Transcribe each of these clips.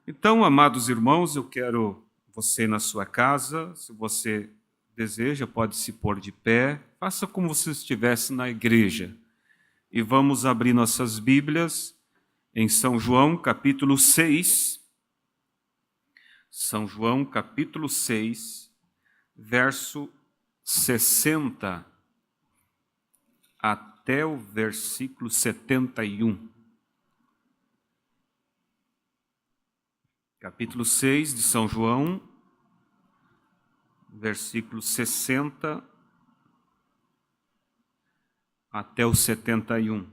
Então, amados irmãos, eu quero você na sua casa, se você deseja, pode se pôr de pé, faça como se estivesse na igreja. E vamos abrir nossas Bíblias em São João, capítulo 6. São João, capítulo 6, verso 60 até o versículo 71. Capítulo 6 de São João, versículo 60 até o 71.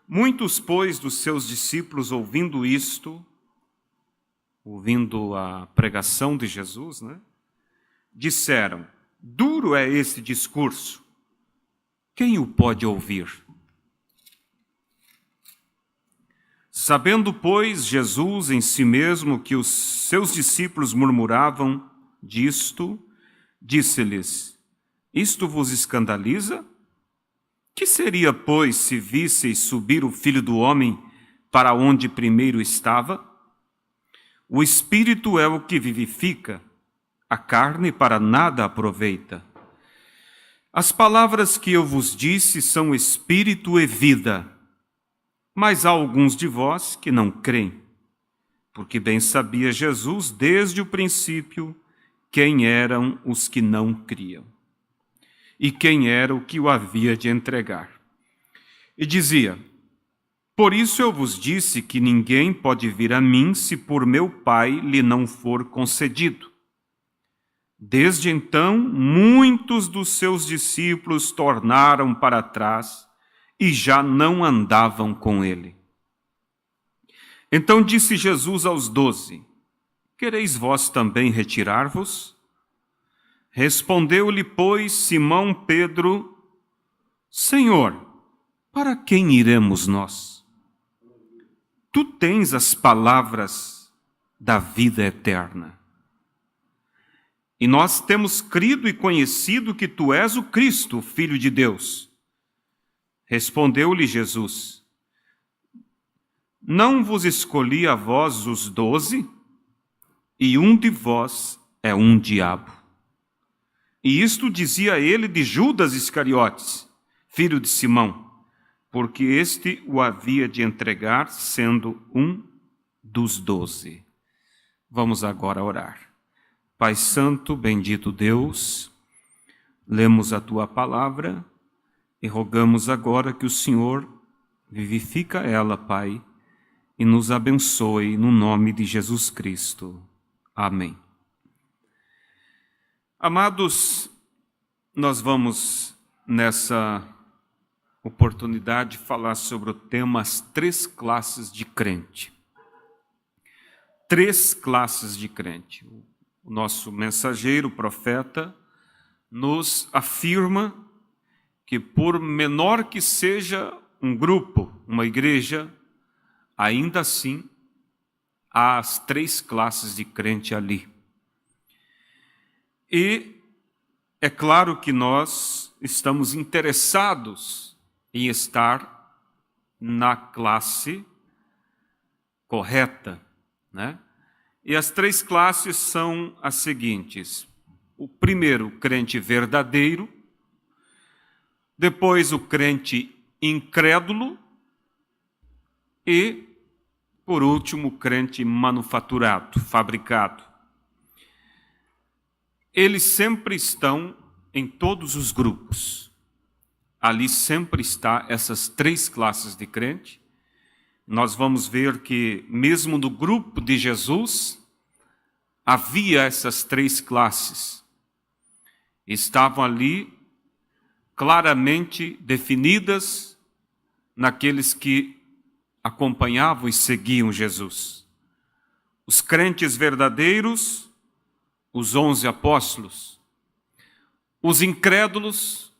Muitos, pois, dos seus discípulos, ouvindo isto, ouvindo a pregação de Jesus, disseram: duro é esse discurso, quem o pode ouvir? Sabendo, pois, Jesus em si mesmo que os seus discípulos murmuravam disto, disse-lhes: isto vos escandaliza? Que seria, pois, se visseis subir o Filho do Homem para onde primeiro estava? O Espírito é o que vivifica, a carne para nada aproveita. As palavras que eu vos disse são Espírito e vida. Mas há alguns de vós que não creem, porque bem sabia Jesus desde o princípio quem eram os que não criam e quem era o que o havia de entregar. E dizia: por isso eu vos disse que ninguém pode vir a mim se por meu Pai lhe não for concedido. Desde então, muitos dos seus discípulos tornaram para trás e já não andavam com ele. Então disse Jesus aos 12: quereis vós também retirar-vos? Respondeu-lhe, pois, Simão Pedro: Senhor, para quem iremos nós? Tu tens as palavras da vida eterna. E nós temos crido e conhecido que tu és o Cristo, o Filho de Deus. Respondeu-lhe Jesus: não vos escolhi a vós os 12, e um de vós é um diabo. E isto dizia ele de Judas Iscariotes, filho de Simão, porque este o havia de entregar, sendo um dos 12. Vamos agora orar. Pai Santo, bendito Deus, lemos a tua palavra e rogamos agora que o Senhor vivifica ela, Pai, e nos abençoe no nome de Jesus Cristo. Amém. Amados, nós vamos nessa oportunidade falar sobre o tema as 3 classes de crente. 3 classes de crente. O nosso mensageiro, o profeta, nos afirma que por menor que seja um grupo, uma igreja, ainda assim há as 3 classes de crente ali. E é claro que nós estamos interessados em estar na classe correta, E as 3 classes são as seguintes: o primeiro, o crente verdadeiro, depois o crente incrédulo e, por último, o crente manufaturado, fabricado. Eles sempre estão em todos os grupos. Ali sempre está essas 3 classes de crente. Nós vamos ver que, mesmo no grupo de Jesus, havia essas 3 classes. Estavam ali claramente definidas naqueles que acompanhavam e seguiam Jesus. Os crentes verdadeiros, os 11 apóstolos. Os incrédulos,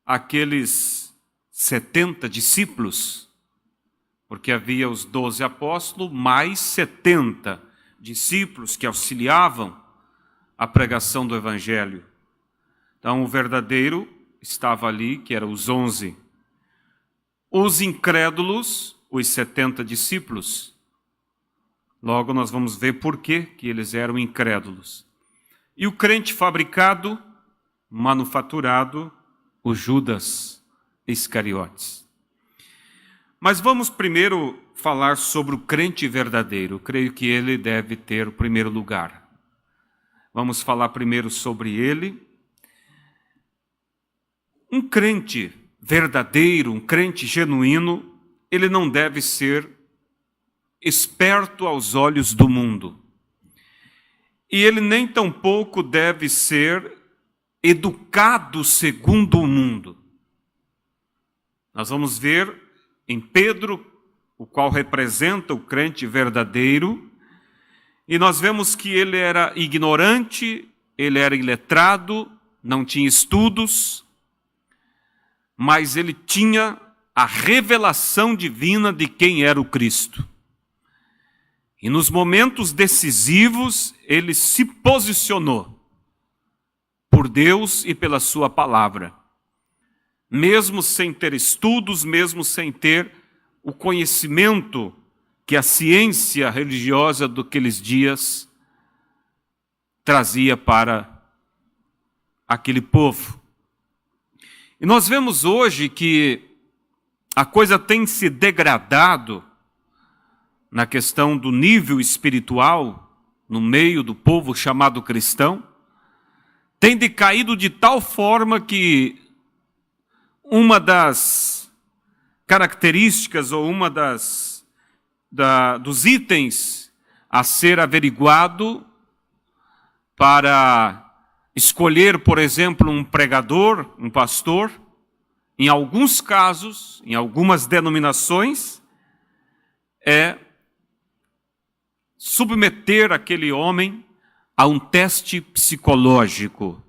aqueles 70 discípulos, porque havia os 12 apóstolos, mais 70 discípulos que auxiliavam a pregação do Evangelho. Então, o verdadeiro estava ali, que eram os 11. Os incrédulos, os 70 discípulos. Logo nós vamos ver por que eles eram incrédulos. E o crente fabricado, manufaturado, o Judas Iscariotes. Mas vamos primeiro falar sobre o crente verdadeiro. Eu creio que ele deve ter o primeiro lugar. Vamos falar primeiro sobre ele. Um crente verdadeiro, um crente genuíno, ele não deve ser esperto aos olhos do mundo. E ele nem tampouco deve ser educado segundo o mundo. Nós vamos ver em Pedro, o qual representa o crente verdadeiro, e nós vemos que ele era ignorante, ele era iletrado, não tinha estudos, mas ele tinha a revelação divina de quem era o Cristo. E nos momentos decisivos, ele se posicionou por Deus e pela sua palavra. Mesmo sem ter estudos, mesmo sem ter o conhecimento que a ciência religiosa daqueles dias trazia para aquele povo. E nós vemos hoje que a coisa tem se degradado na questão do nível espiritual no meio do povo chamado cristão, tem decaído de tal forma que uma das características ou uma dos itens a ser averiguado para escolher, por exemplo, um pregador, um pastor, em alguns casos, em algumas denominações, é submeter aquele homem a um teste psicológico,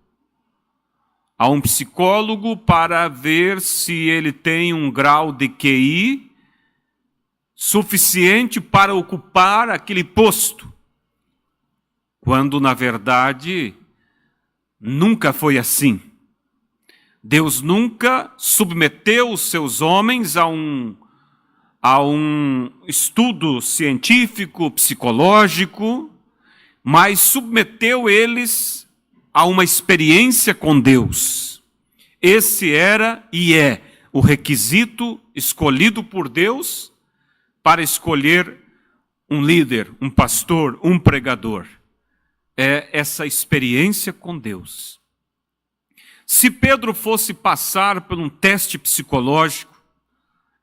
a um psicólogo para ver se ele tem um grau de QI suficiente para ocupar aquele posto, quando na verdade nunca foi assim. Deus nunca submeteu os seus homens a um estudo científico, psicológico, mas submeteu eles a uma experiência com Deus. Esse era e é o requisito escolhido por Deus para escolher um líder, um pastor, um pregador. É essa experiência com Deus. Se Pedro fosse passar por um teste psicológico,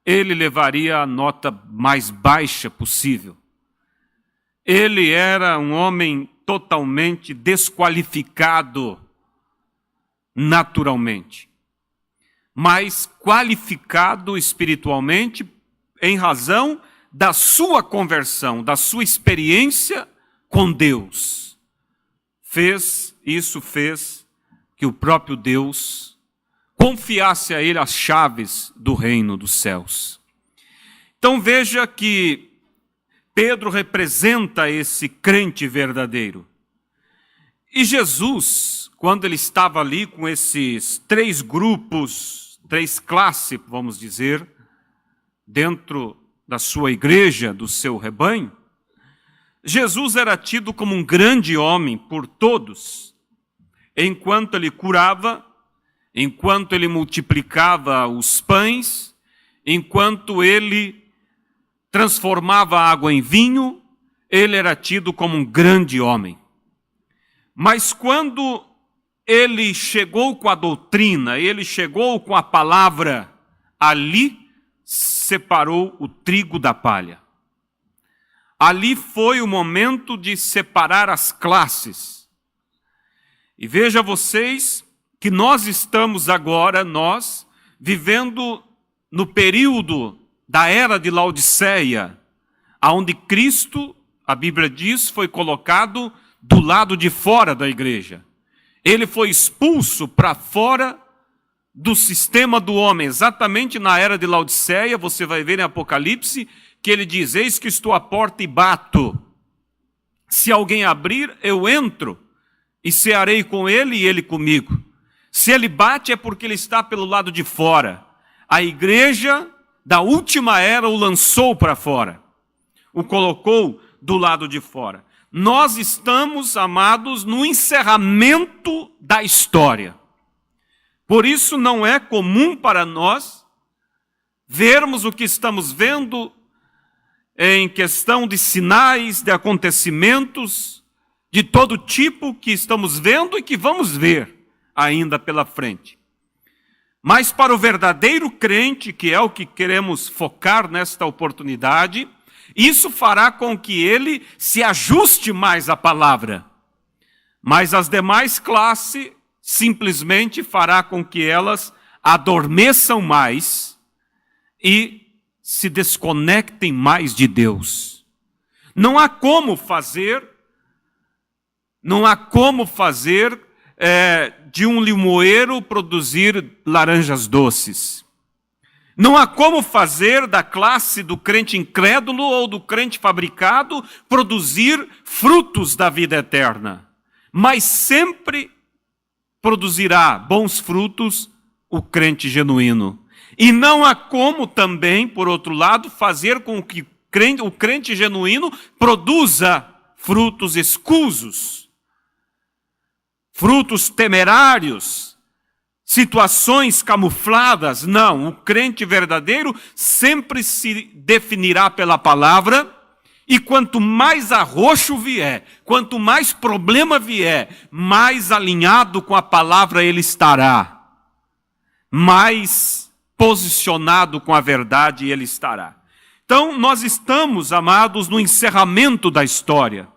ele levaria a nota mais baixa possível. Ele era um homem totalmente desqualificado naturalmente, mas qualificado espiritualmente em razão da sua conversão, da sua experiência com Deus. Fez que o próprio Deus confiasse a ele as chaves do reino dos céus. Então veja que Pedro representa esse crente verdadeiro. E Jesus, quando ele estava ali com esses três grupos, três classes, vamos dizer, dentro da sua igreja, do seu rebanho, Jesus era tido como um grande homem por todos, enquanto ele curava, enquanto ele multiplicava os pães, enquanto ele transformava a água em vinho, ele era tido como um grande homem. Mas quando ele chegou com a doutrina, ele chegou com a palavra, ali separou o trigo da palha. Ali foi o momento de separar as classes. E veja vocês que nós estamos agora, vivendo no período da era de Laodiceia, onde Cristo, a Bíblia diz, foi colocado do lado de fora da igreja. Ele foi expulso para fora do sistema do homem. Exatamente na era de Laodiceia, você vai ver em Apocalipse, que ele diz, eis que estou à porta e bato. Se alguém abrir, eu entro e cearei com ele e ele comigo. Se ele bate é porque ele está pelo lado de fora. A igreja da última era o lançou para fora. O colocou do lado de fora. Nós estamos, amados, no encerramento da história. Por isso não é comum para nós vermos o que estamos vendo em questão de sinais, de acontecimentos, de todo tipo que estamos vendo e que vamos ver ainda pela frente. Mas para o verdadeiro crente, que é o que queremos focar nesta oportunidade, isso fará com que ele se ajuste mais à palavra. Mas as demais classes simplesmente fará com que elas adormeçam mais e se desconectem mais de Deus. Não há como fazer de um limoeiro produzir laranjas doces. Não há como fazer da classe do crente incrédulo ou do crente fabricado produzir frutos da vida eterna. Mas sempre produzirá bons frutos o crente genuíno. E não há como também, por outro lado, fazer com que o crente genuíno produza frutos escusos, frutos temerários, situações camufladas. Não, o crente verdadeiro sempre se definirá pela palavra, e quanto mais arroxo vier, quanto mais problema vier, mais alinhado com a palavra ele estará, mais posicionado com a verdade ele estará. Então, nós estamos, amados, no encerramento da história.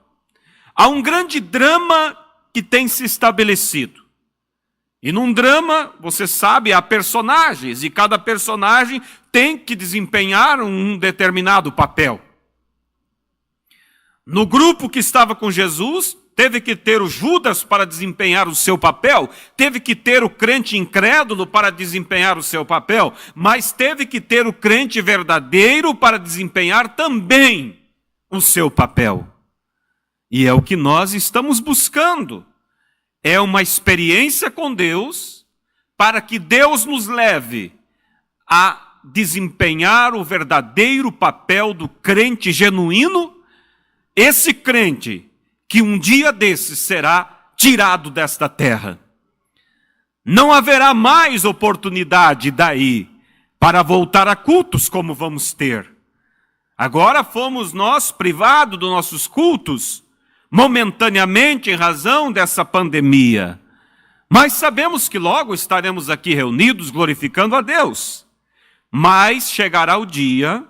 Há um grande drama que tem se estabelecido. E num drama, você sabe, há personagens, e cada personagem tem que desempenhar um determinado papel. No grupo que estava com Jesus, teve que ter o Judas para desempenhar o seu papel, teve que ter o crente incrédulo para desempenhar o seu papel, mas teve que ter o crente verdadeiro para desempenhar também o seu papel. E é o que nós estamos buscando. É uma experiência com Deus, para que Deus nos leve a desempenhar o verdadeiro papel do crente genuíno, esse crente que um dia desses será tirado desta terra. Não haverá mais oportunidade daí para voltar a cultos como vamos ter. Agora fomos nós privados dos nossos cultos, momentaneamente em razão dessa pandemia. Mas sabemos que logo estaremos aqui reunidos glorificando a Deus. Mas chegará o dia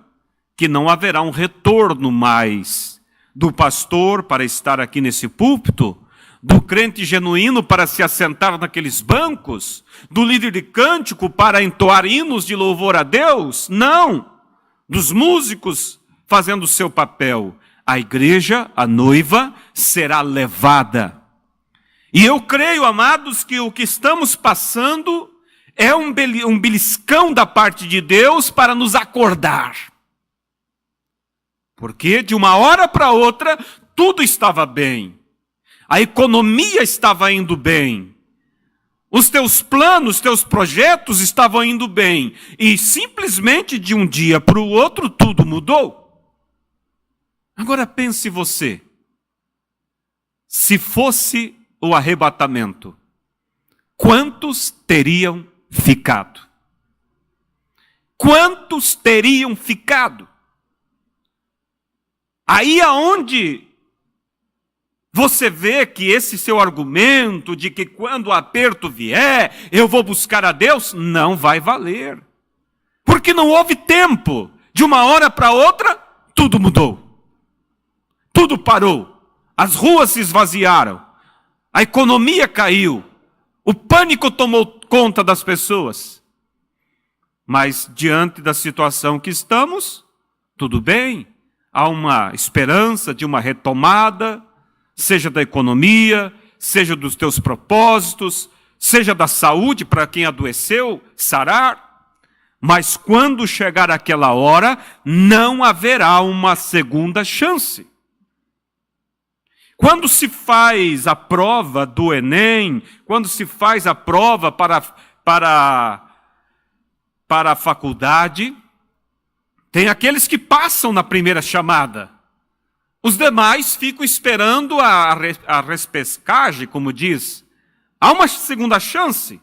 que não haverá um retorno mais do pastor para estar aqui nesse púlpito, do crente genuíno para se assentar naqueles bancos, do líder de cântico para entoar hinos de louvor a Deus. Não! Dos músicos fazendo o seu papel. A igreja, a noiva, será levada. E eu creio, amados, que o que estamos passando é um beliscão da parte de Deus para nos acordar. Porque de uma hora para outra, tudo estava bem. A economia estava indo bem. Os teus planos, teus projetos estavam indo bem. E simplesmente de um dia para o outro, tudo mudou. Agora pense você, se fosse o arrebatamento, quantos teriam ficado? Quantos teriam ficado? Aí aonde você vê que esse seu argumento de que quando o aperto vier, eu vou buscar a Deus, não vai valer. Porque não houve tempo. De uma hora para outra, tudo mudou. Tudo parou, as ruas se esvaziaram, a economia caiu, o pânico tomou conta das pessoas. Mas diante da situação que estamos, tudo bem, há uma esperança de uma retomada, seja da economia, seja dos teus propósitos, seja da saúde para quem adoeceu, sarar. Mas quando chegar aquela hora, não haverá uma segunda chance. Quando se faz a prova do Enem, quando se faz a prova para a faculdade, tem aqueles que passam na primeira chamada. Os demais ficam esperando a repescagem, como diz. Há uma segunda chance,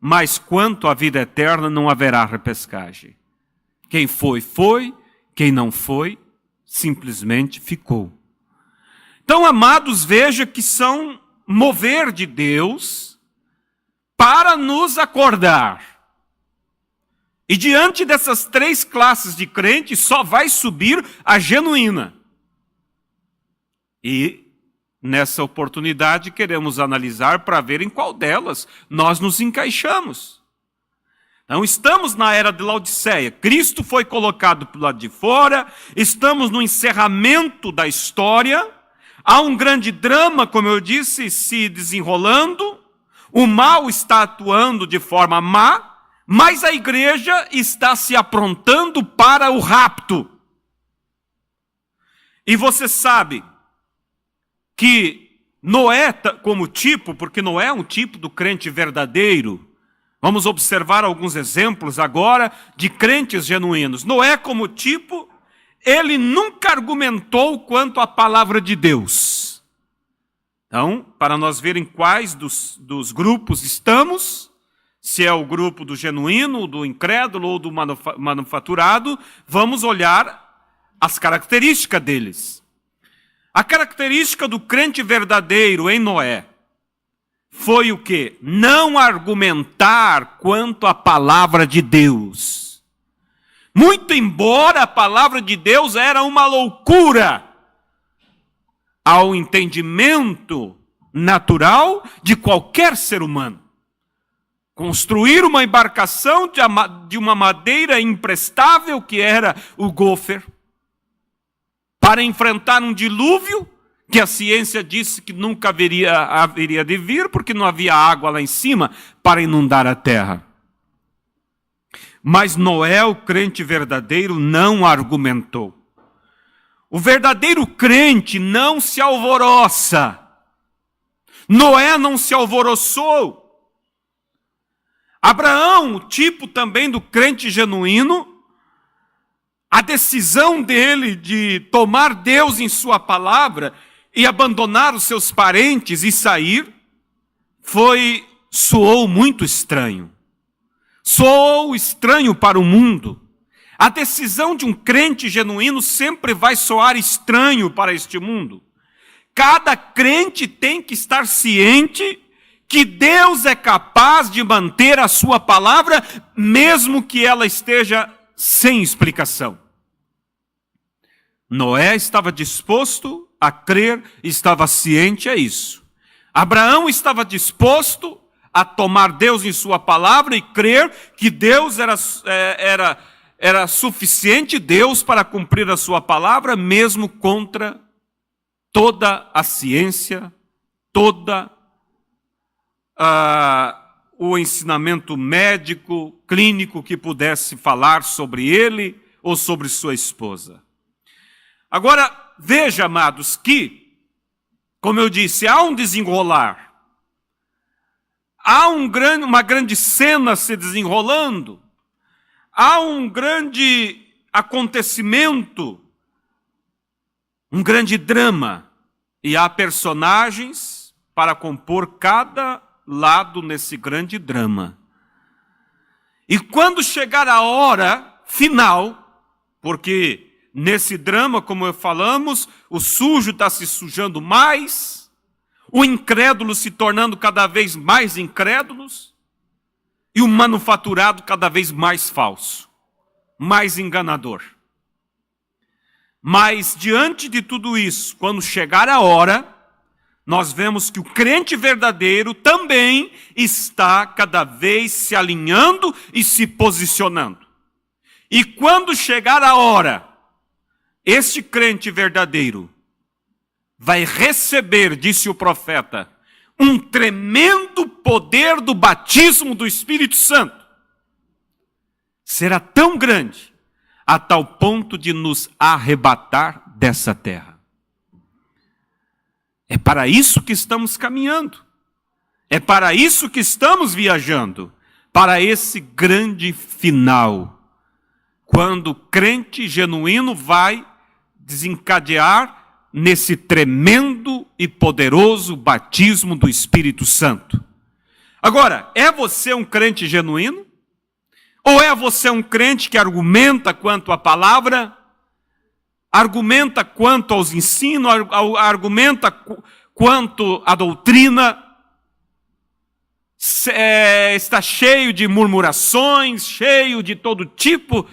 mas quanto à vida eterna não haverá repescagem. Quem foi, foi. Quem não foi, simplesmente ficou. Então, amados, veja que são mover de Deus para nos acordar. E diante dessas três classes de crentes, só vai subir a genuína. E nessa oportunidade queremos analisar para ver em qual delas nós nos encaixamos. Então estamos na era de Laodiceia, Cristo foi colocado para o lado de fora, estamos no encerramento da história, há um grande drama, como eu disse, se desenrolando, o mal está atuando de forma má, mas a igreja está se aprontando para o rapto. E você sabe que Noé, como tipo, porque Noé é um tipo do crente verdadeiro, vamos observar alguns exemplos agora de crentes genuínos. Noé, como tipo, ele nunca argumentou quanto à palavra de Deus. Então, para nós verem quais dos grupos estamos, se é o grupo do genuíno, do incrédulo ou do manufaturado, vamos olhar as características deles. A característica do crente verdadeiro em Noé foi o quê? Não argumentar quanto à palavra de Deus. Muito embora a palavra de Deus era uma loucura ao entendimento natural de qualquer ser humano. Construir uma embarcação de uma madeira imprestável, que era o gofer, para enfrentar um dilúvio, que a ciência disse que nunca haveria de vir, porque não havia água lá em cima para inundar a terra. Mas Noé, o crente verdadeiro, não argumentou. O verdadeiro crente não se alvoroça. Noé não se alvoroçou. Abraão, o tipo também do crente genuíno, a decisão dele de tomar Deus em sua palavra e abandonar os seus parentes e sair, soou muito estranho. Soou estranho para o mundo. A decisão de um crente genuíno sempre vai soar estranho para este mundo. Cada crente tem que estar ciente que Deus é capaz de manter a sua palavra, mesmo que ela esteja sem explicação. Noé estava disposto a crer, estava ciente a isso. Abraão estava disposto a tomar Deus em sua palavra e crer que Deus era suficiente Deus para cumprir a sua palavra, mesmo contra toda a ciência, toda o ensinamento médico, clínico que pudesse falar sobre ele ou sobre sua esposa. Agora, veja, amados, que, como eu disse, há um desenrolar, há uma grande cena se desenrolando, há um grande acontecimento, um grande drama, e há personagens para compor cada lado nesse grande drama. E quando chegar a hora final, porque nesse drama, como falamos, o sujo está se sujando mais, o incrédulo se tornando cada vez mais incrédulos, e o manufaturado cada vez mais falso, mais enganador. Mas diante de tudo isso, quando chegar a hora, nós vemos que o crente verdadeiro também está cada vez se alinhando e se posicionando. E quando chegar a hora, este crente verdadeiro vai receber, disse o profeta, um tremendo poder do batismo do Espírito Santo. Será tão grande, a tal ponto de nos arrebatar dessa terra. É para isso que estamos caminhando. É para isso que estamos viajando. Para esse grande final. Quando o crente genuíno vai desencadear nesse tremendo e poderoso batismo do Espírito Santo. Agora, é você um crente genuíno? Ou é você um crente que argumenta quanto à palavra, argumenta quanto aos ensinos, argumenta quanto à doutrina, está cheio de murmurações, cheio de todo tipo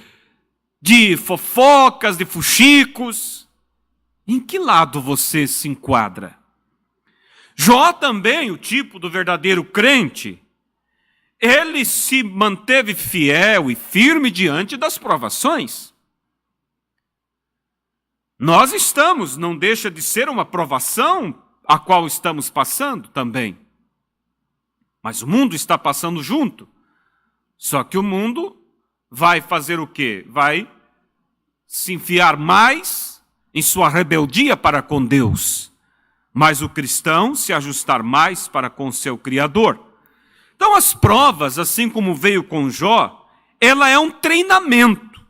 de fofocas, de fuxicos? Em que lado você se enquadra? Jó também, o tipo do verdadeiro crente, ele se manteve fiel e firme diante das provações. Nós estamos, não deixa de ser uma provação a qual estamos passando também. Mas o mundo está passando junto. Só que o mundo vai fazer o quê? Vai se enfiar mais em sua rebeldia para com Deus. Mas o cristão se ajustar mais para com seu Criador. Então as provas, assim como veio com Jó, ela é um treinamento.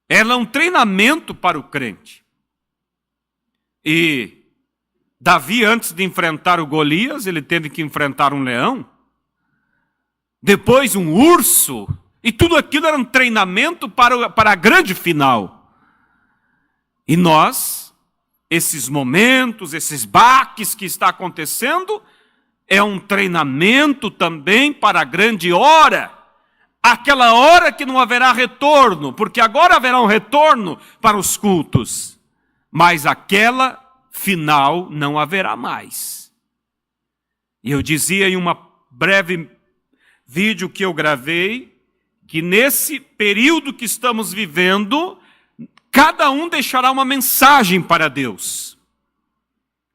Ela é um treinamento para o crente. E Davi, antes de enfrentar o Golias, ele teve que enfrentar um leão. Depois um urso. E tudo aquilo era um treinamento para a grande final. E nós, esses momentos, esses baques que está acontecendo, é um treinamento também para a grande hora. Aquela hora que não haverá retorno, porque agora haverá um retorno para os cultos. Mas aquela final não haverá mais. E eu dizia em uma breve vídeo que eu gravei, que nesse período que estamos vivendo, cada um deixará uma mensagem para Deus.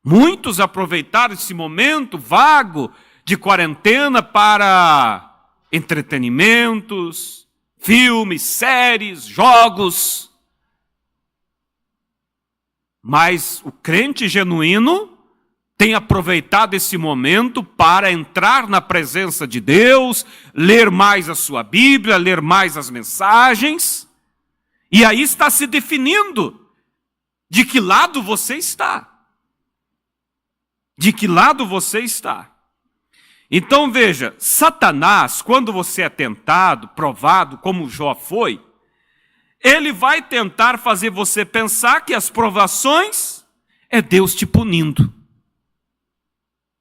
Muitos aproveitaram esse momento vago de quarentena para entretenimentos, filmes, séries, jogos. Mas o crente genuíno tem aproveitado esse momento para entrar na presença de Deus, ler mais a sua Bíblia, ler mais as mensagens, e aí está se definindo de que lado você está. De que lado você está. Então veja, Satanás, quando você é tentado, provado, como Jó foi, ele vai tentar fazer você pensar que as provações é Deus te punindo.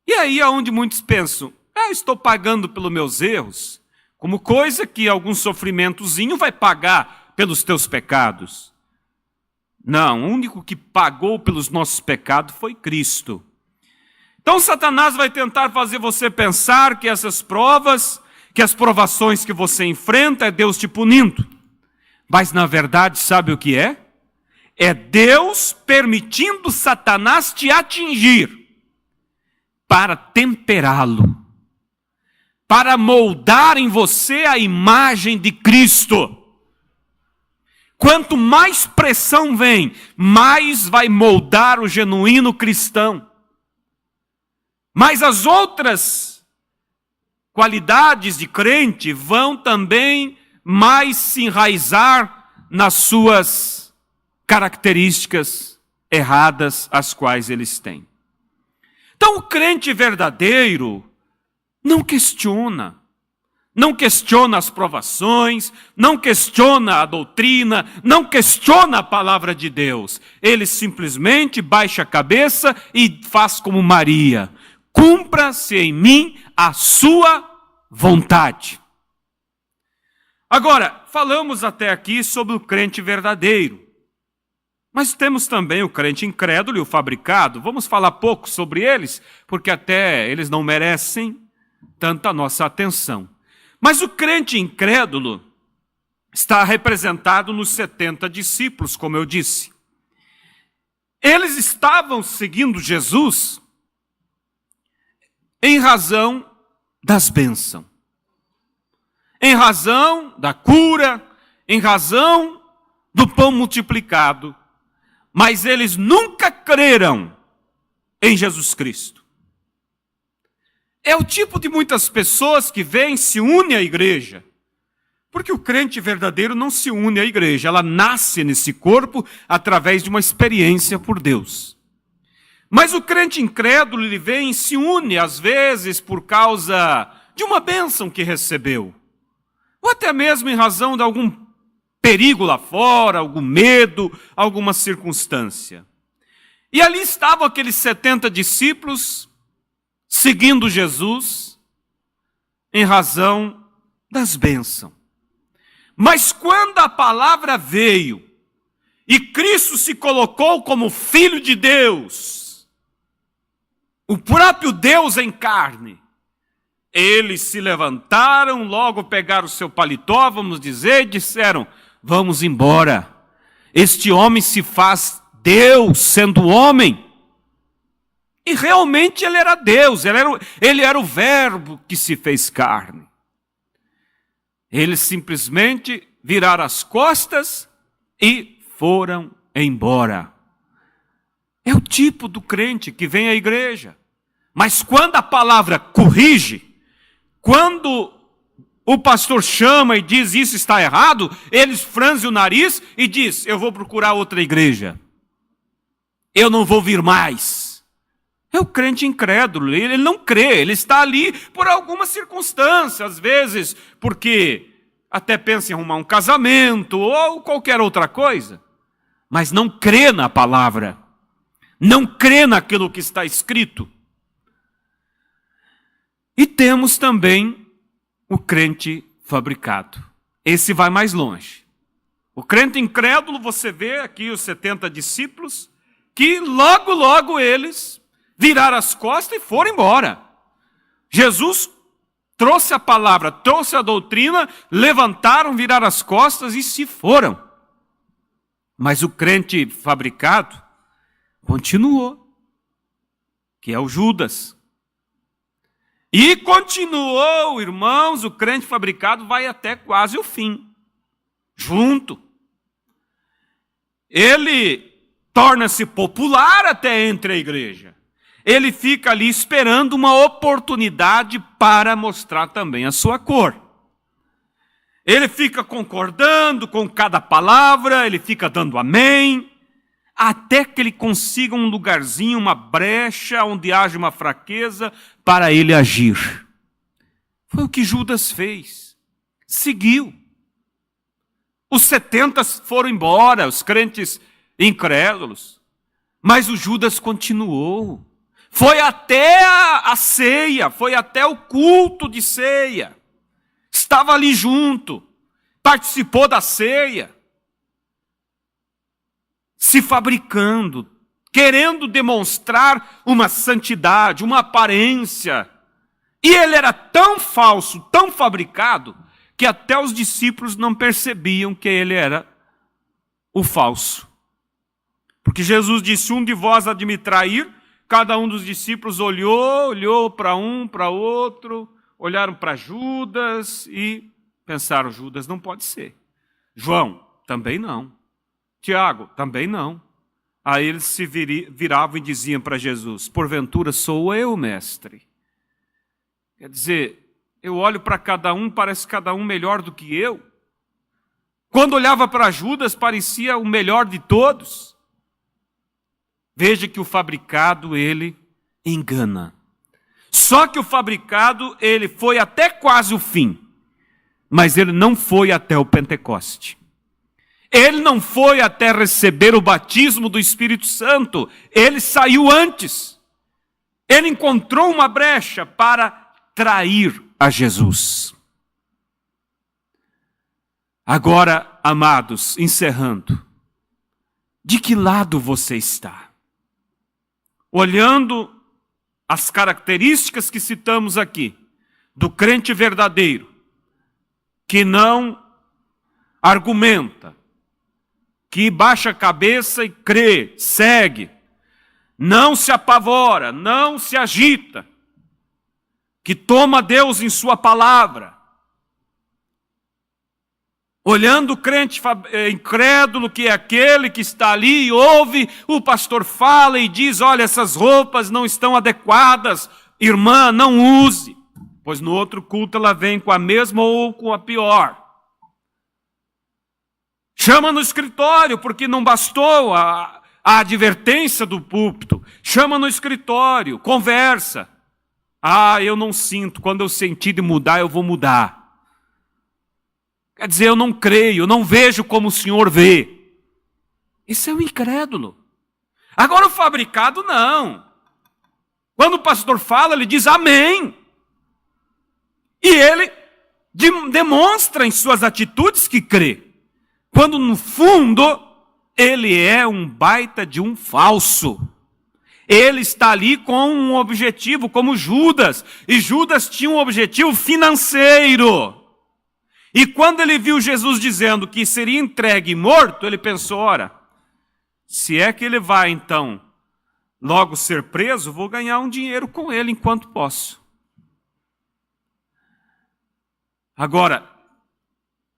E aí é onde muitos pensam, estou pagando pelos meus erros, como coisa que algum sofrimentozinho vai pagar pelos teus pecados. Não, o único que pagou pelos nossos pecados foi Cristo. Então Satanás vai tentar fazer você pensar que essas provas, que as provações que você enfrenta é Deus te punindo. Mas na verdade, sabe o que é? É Deus permitindo Satanás te atingir para temperá-lo, para moldar em você a imagem de Cristo. Quanto mais pressão vem, mais vai moldar o genuíno cristão. Mas as outras qualidades de crente vão também mais se enraizar nas suas características erradas, as quais eles têm. Então o crente verdadeiro não questiona as provações, não questiona a doutrina, não questiona a palavra de Deus. Ele simplesmente baixa a cabeça e faz como Maria: cumpra-se em mim a sua vontade. Agora, falamos até aqui sobre o crente verdadeiro. Mas temos também o crente incrédulo e o fabricado. Vamos falar pouco sobre eles, porque até eles não merecem tanta nossa atenção. Mas o crente incrédulo está representado nos 70 discípulos, como eu disse. Eles estavam seguindo Jesus em razão das bênçãos, em razão da cura, em razão do pão multiplicado. Mas eles nunca creram em Jesus Cristo. É o tipo de muitas pessoas que vêm, se unem à igreja, Porque o crente verdadeiro não se une à igreja, ela nasce nesse corpo através de uma experiência por Deus. Mas o crente incrédulo, ele vem e se une, às vezes, por causa de uma bênção que recebeu. Ou até mesmo em razão de algum perigo lá fora, algum medo, alguma circunstância. E ali estavam aqueles 70 discípulos, seguindo Jesus, em razão das bênçãos. Mas quando a palavra veio, e Cristo se colocou como Filho de Deus, o próprio Deus em carne, eles se levantaram, logo pegaram o seu paletó, vamos dizer, e disseram: vamos embora. Este homem se faz Deus sendo homem. E realmente ele era Deus, ele era o Verbo que se fez carne. Eles simplesmente viraram as costas e foram embora. É o tipo do crente que vem à igreja. Mas quando a palavra corrige, quando o pastor chama e diz isso está errado, eles franzem o nariz e diz: eu vou procurar outra igreja. Eu não vou vir mais. É o crente incrédulo, ele não crê, ele está ali por alguma circunstância, às vezes porque até pensa em arrumar um casamento ou qualquer outra coisa, mas não crê na palavra, não crê naquilo que está escrito. E temos também o crente fabricado. Esse vai mais longe. O crente incrédulo, você vê aqui os 70 discípulos, que logo eles viraram as costas e foram embora. Jesus trouxe a palavra, trouxe a doutrina, levantaram, viraram as costas e se foram. Mas o crente fabricado continuou, que é o Judas. E continuou, irmãos, o crente fabricado vai até quase o fim, junto. Ele torna-se popular até entre a igreja. Ele fica ali esperando uma oportunidade para mostrar também a sua cor. Ele fica concordando com cada palavra, ele fica dando amém, até que ele consiga um lugarzinho, uma brecha, onde haja uma fraqueza, para ele agir. Foi o que Judas fez. Seguiu. Os 70 foram embora, os crentes incrédulos. Mas o Judas continuou. Foi até a ceia, foi até o culto de ceia. Estava ali junto, participou da ceia. Se fabricando, querendo demonstrar uma santidade, uma aparência. E ele era tão falso, tão fabricado, que até os discípulos não percebiam que ele era o falso. Porque Jesus disse: um de vós há de me trair. Cada um dos discípulos olhou para um, para outro, olharam para Judas e pensaram: Judas não pode ser. João, também não. Tiago, também não. Aí eles se viravam e diziam para Jesus: porventura sou eu, mestre? Quer dizer, eu olho para cada um, parece cada um melhor do que eu. Quando olhava para Judas, parecia o melhor de todos. Veja que o fabricado, ele engana. Só que o fabricado, ele foi até quase o fim, mas ele não foi até o Pentecoste. Ele não foi até receber o batismo do Espírito Santo, ele saiu antes. Ele encontrou uma brecha para trair a Jesus. Agora, amados, encerrando, de que lado você está? Olhando as características que citamos aqui, do crente verdadeiro, que não argumenta, que baixa a cabeça e crê, segue, não se apavora, não se agita, que toma Deus em sua palavra. Olhando o crente incrédulo, que é aquele que está ali e ouve, o pastor fala e diz: olha, essas roupas não estão adequadas, irmã, não use, pois no outro culto ela vem com a mesma ou com a pior. Chama no escritório, porque não bastou a advertência do púlpito. Chama no escritório, conversa. Eu não sinto, quando eu sentir de mudar, eu vou mudar. Quer dizer, eu não creio, eu não vejo como o Senhor vê. Esse é o incrédulo. Agora o fabricado não. Quando o pastor fala, ele diz amém. E ele demonstra em suas atitudes que crê. Quando no fundo, ele é um baita de um falso. Ele está ali com um objetivo, como Judas. E Judas tinha um objetivo financeiro. E quando ele viu Jesus dizendo que seria entregue e morto, ele pensou, ora, se é que ele vai então logo ser preso, vou ganhar um dinheiro com ele enquanto posso. Agora,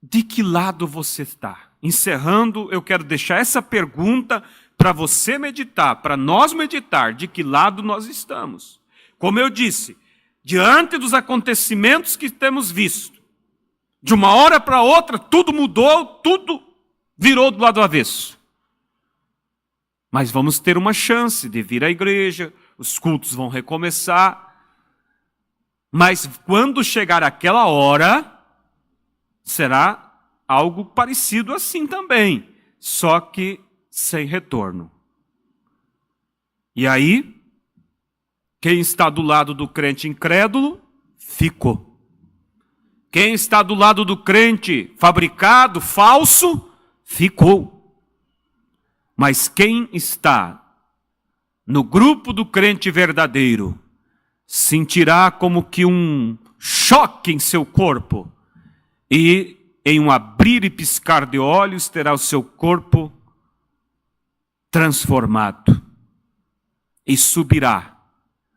de que lado você está? Encerrando, eu quero deixar essa pergunta para você meditar, para nós meditar, de que lado nós estamos. Como eu disse, diante dos acontecimentos que temos visto, de uma hora para outra, tudo mudou, tudo virou do lado avesso. Mas vamos ter uma chance de vir à igreja, os cultos vão recomeçar, mas quando chegar aquela hora, será algo parecido assim também, só que sem retorno. E aí, quem está do lado do crente incrédulo, ficou. Quem está do lado do crente fabricado, falso, ficou. Mas quem está no grupo do crente verdadeiro, sentirá como que um choque em seu corpo, e em um abrir e piscar de olhos terá o seu corpo transformado e subirá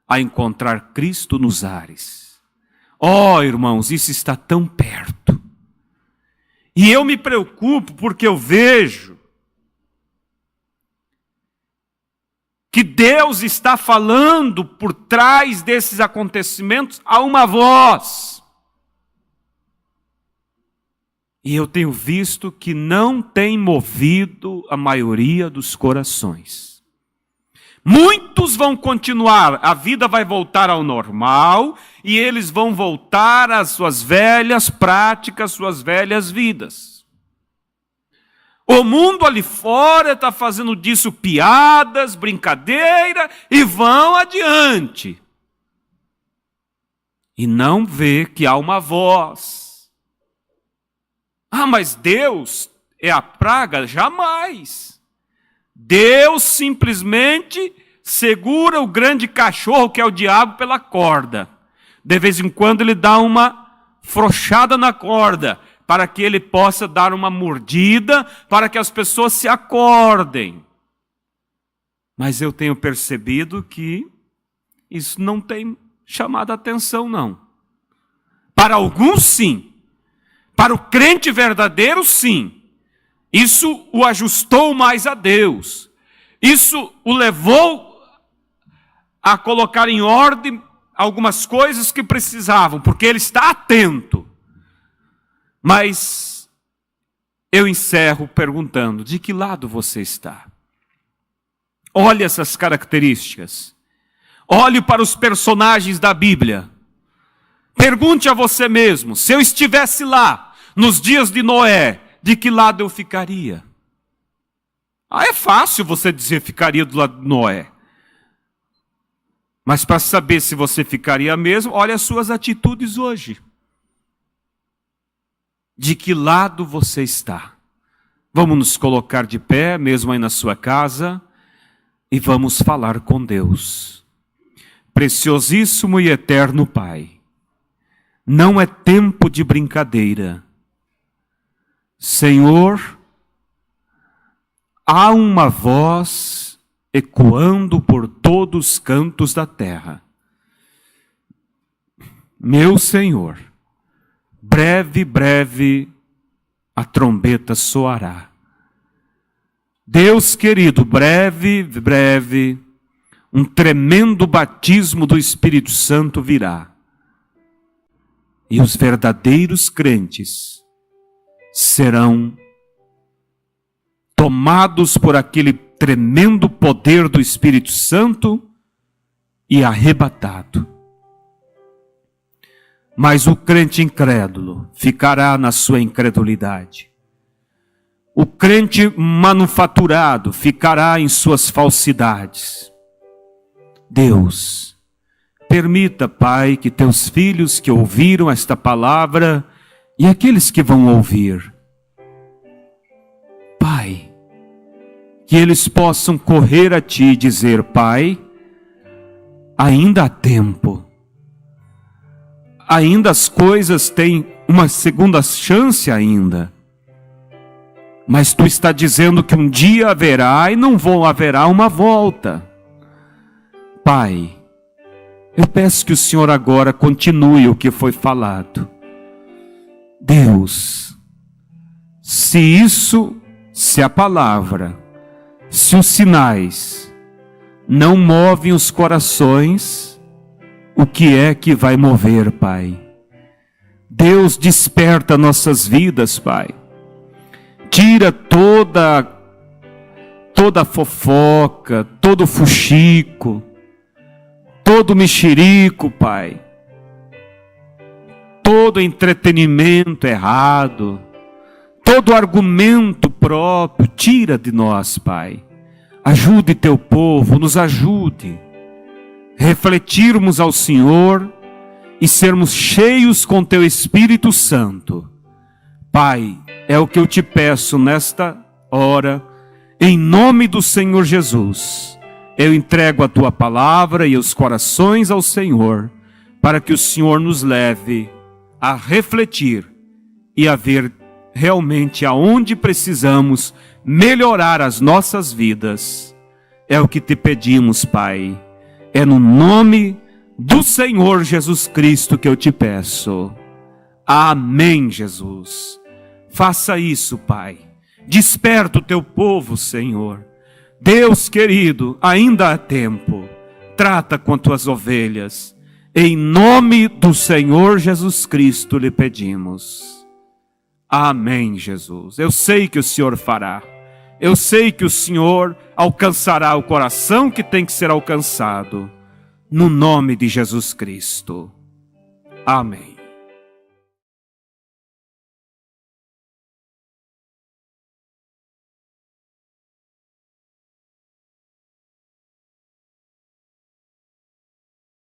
a encontrar Cristo nos ares. Irmãos, isso está tão perto. E eu me preocupo porque eu vejo que Deus está falando por trás desses acontecimentos a uma voz. E eu tenho visto que não tem movido a maioria dos corações. Muitos vão continuar, a vida vai voltar ao normal, e eles vão voltar às suas velhas práticas, suas velhas vidas. O mundo ali fora está fazendo disso piadas, brincadeira, e vão adiante. E não vê que há uma voz. Mas Deus é a praga? Jamais. Deus simplesmente segura o grande cachorro, que é o diabo, pela corda. De vez em quando ele dá uma frouxada na corda, para que ele possa dar uma mordida, para que as pessoas se acordem. Mas eu tenho percebido que isso não tem chamado a atenção, não. Para alguns, sim. Para o crente verdadeiro, sim. Isso o ajustou mais a Deus. Isso o levou a colocar em ordem algumas coisas que precisavam, porque ele está atento. Mas eu encerro perguntando, de que lado você está? Olhe essas características. Olhe para os personagens da Bíblia. Pergunte a você mesmo, se eu estivesse lá, nos dias de Noé, de que lado eu ficaria? É fácil você dizer ficaria do lado de Noé. Mas para saber se você ficaria mesmo, olhe as suas atitudes hoje. De que lado você está? Vamos nos colocar de pé, mesmo aí na sua casa, e vamos falar com Deus. Preciosíssimo e eterno Pai, não é tempo de brincadeira. Senhor, há uma voz ecoando por todos os cantos da terra. Meu Senhor, breve a trombeta soará. Deus querido, breve, um tremendo batismo do Espírito Santo virá. E os verdadeiros crentes serão tomados por aquele tremendo poder do Espírito Santo e arrebatado. Mas o crente incrédulo ficará na sua incredulidade. O crente manufaturado ficará em suas falsidades. Deus, permita, Pai, que teus filhos que ouviram esta palavra e aqueles que vão ouvir, Pai, que eles possam correr a Ti e dizer: Pai, ainda há tempo. Ainda as coisas têm uma segunda chance ainda. Mas Tu está dizendo que um dia haverá e não haverá uma volta. Pai, eu peço que o Senhor agora continue o que foi falado. Deus, se a palavra, se os sinais não movem os corações, o que é que vai mover, Pai? Deus, desperta nossas vidas, Pai. Tira toda fofoca, todo fuxico, todo mexerico, Pai. Todo entretenimento errado, todo argumento próprio, tira de nós, Pai. Ajude teu povo, nos ajude. Refletirmos ao Senhor e sermos cheios com teu Espírito Santo. Pai, é o que eu te peço nesta hora, em nome do Senhor Jesus. Eu entrego a tua palavra e os corações ao Senhor, para que o Senhor nos leve a refletir e a ver realmente aonde precisamos melhorar as nossas vidas. É o que te pedimos, Pai. É no nome do Senhor Jesus Cristo que eu te peço. Amém, Jesus. Faça isso, Pai. Desperta o teu povo, Senhor. Deus querido, ainda há tempo. Trata com tuas ovelhas. Em nome do Senhor Jesus Cristo lhe pedimos. Amém, Jesus. Eu sei que o Senhor fará. Eu sei que o Senhor alcançará o coração que tem que ser alcançado. No nome de Jesus Cristo. Amém.